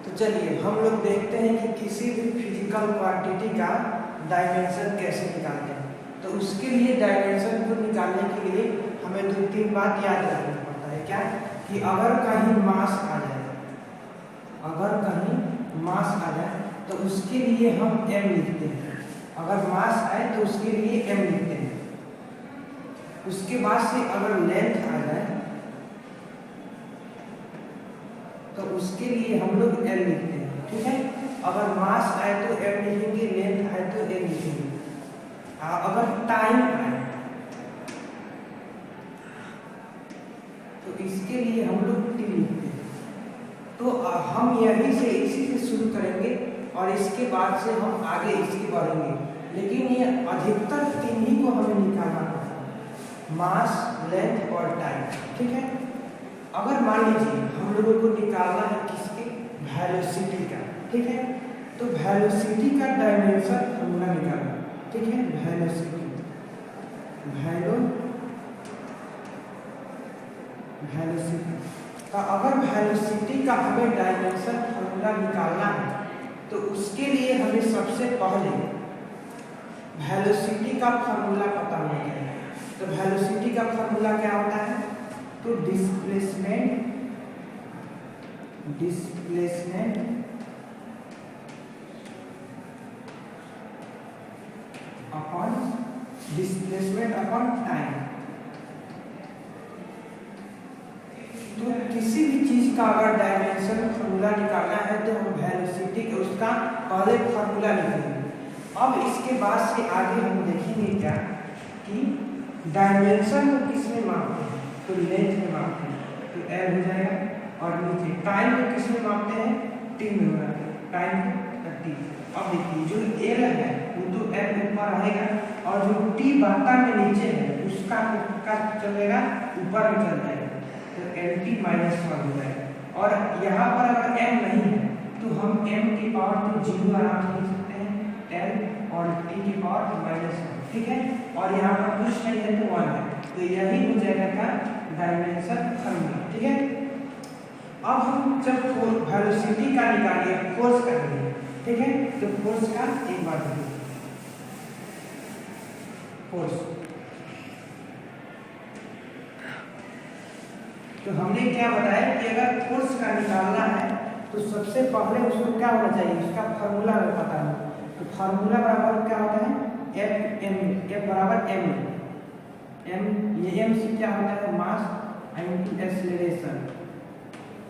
तो चलिए हम लोग देखते हैं कि किसी भी फिजिकल क्वांटिटी का डायमेंशन कैसे निकालते हैं। तो उसके लिए डायमेंशन को निकालने के लिए हमें 2-3 बात याद रखना पड़ता है। क्या कि अगर कहीं मास आ जाए, तो उसके लिए हम m लिखते हैं। अगर मास आए तो उसके लिए m लिखते हैं। उसके बाद से अगर लेंथ आ जाए तो उसके लिए हम लोग l लिखते हैं। ठीक है, अगर मास आए तो m लिखेंगे, लेंथ आए तो l लिखेंगे। अगर टाइम आए तो इसके लिए हम लोग t लिखते हैं। तो हम इसी से शुरू करेंगे और इसके बाद से हम आगे इसकी बढ़ेंगे। लेकिन ये अधिकतर 3 ही को हमें निकालना है, मास, लेंथ और टाइम। ठीक है, अगर मान लीजिए हम लोगों को निकालना है किसके, वेलोसिटी का। ठीक है, तो वेलोसिटी का डायमेंशन फॉर्मूला निकालना। ठीक है, वेलोसिटी तो अगर वेलोसिटी का हमें डायमेंशन फॉर्मूला निकालना है तो उसके लिए हमें सबसे पहले वेलोसिटी का फॉर्मूला पता होना चाहिए। तो वेलोसिटी का फॉर्मूला क्या होता है, तो डिस्प्लेसमेंट अपॉन टाइम। तो किसी भी चीज का अगर डायमेंशन फॉर्मूला निकालना है तो हम वेलोसिटी का उसका पहले फॉर्मूला लिखेंगे। अब इसके बाद से आगे हम देखेंगे क्या कि डायमेंशन को किस में मापते हैं, तो लेंथ में मापते हैं, तो l हो जाएगा। और नीचे टाइम को किस में मापते हैं, t में होगा, टाइम का t। अब देखिए जो l है वो तो l ऊपर रहेगा और जो t वार्ता में नीचे है उसका चलेगा ऊपर में चल जाएगा, तो lt-1 हो जाएगा। और यहाँ पर अगर m नहीं है तो हम m की पावर तो 0 आराम से लिख सकते हैं, l और t की पावर -1। ठीक है, और यहाँ पर कुछ नहीं है तो 1 है, तो यही हो जाएगा का डायमेंशन फॉर्मूला। ठीक है, अब हम जब वेलोसिटी का निकालिए फोर्स का करेंगे। ठीक है, तो फोर्स का एक बार देखिए, फोर्स तो हमने क्या बताया कि अगर फोर्स का निकालना है तो सबसे पहले उसको क्या होना चाहिए, उसका फार्मूला हमें पता है। तो फार्मूला बराबर क्या होता है, F बराबर m। ये m से क्या होता है, मास इनटू एक्सेलरेशन।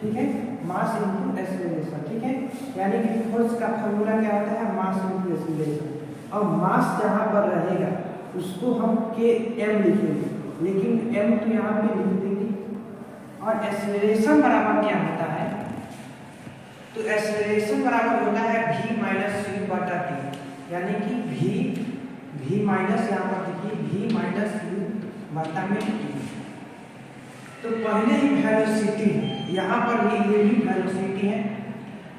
ठीक है, मास इनटू एक्सेलरेशन। ठीक है, यानी कि फोर्स का फार्मूला क्या होता है, मास इनटू एक्सेलरेशन। और मास जहाँ पर रहेगा उसको हम km लिखेंगे, लेकिन m तो यहाँ पे लिख देंगे। और एक्सेलरेशन बराबर क्या होता है, तो एक्सेलरेशन बराबर होता है v-u/t, यानी कि v माइनस यहाँ पर देखिए v-u/t। तो पहले ही वेलोसिटी है, यहाँ पर ये भी वेलोसिटी है।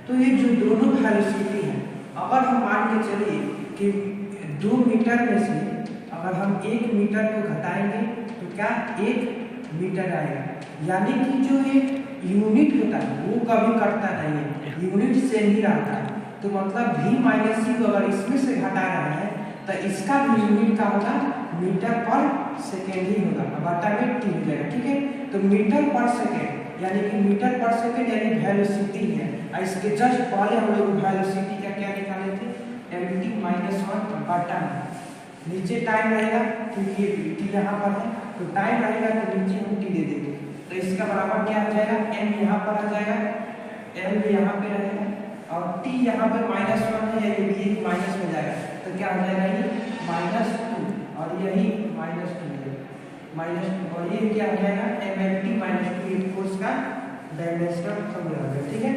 तो ये जो दोनों वेलोसिटी है, अगर हम मान के चलिए कि 2 मीटर में से अगर हम 1 मीटर को घटाएंगे तो क्या 1 मीटर आएगा। यानी कि जो एक यूनिट होता है वो कभी कटता नहीं है, यूनिट से ही रहता है। तो मतलब v-u को अगर इसमें से घटा रहे हैं तो इसका भी यूनिट का होगा मीटर पर सेकेंड ही होगा, बटा में t हो जाएगा। ठीक है, तो मीटर पर सेकेंड यानी कि मीटर पर सेकेंड यानी वेलोसिटी है। और इसके जस्ट पहले हम लोग वेलोसिटी का क्या निकाले थे, mt-1 बटा नीचे टाइम रहेगा क्योंकि t यहाँ पर है, तो टाइम रहेगा तो नीचे हम t दे देंगे। तो इसका बराबर क्या हो जाएगा, m यहाँ पर आ जाएगा, l यहाँ पे रहेगा और t यहाँ पे -1 है, ये भी एक माइनस में जाएगा, तो क्या हो जाएगा ये -2 और यही -2 और ये क्या हो जाएगा, mt-2 फोर्स का डायमेंशनल फॉर्मूला। ठीक है।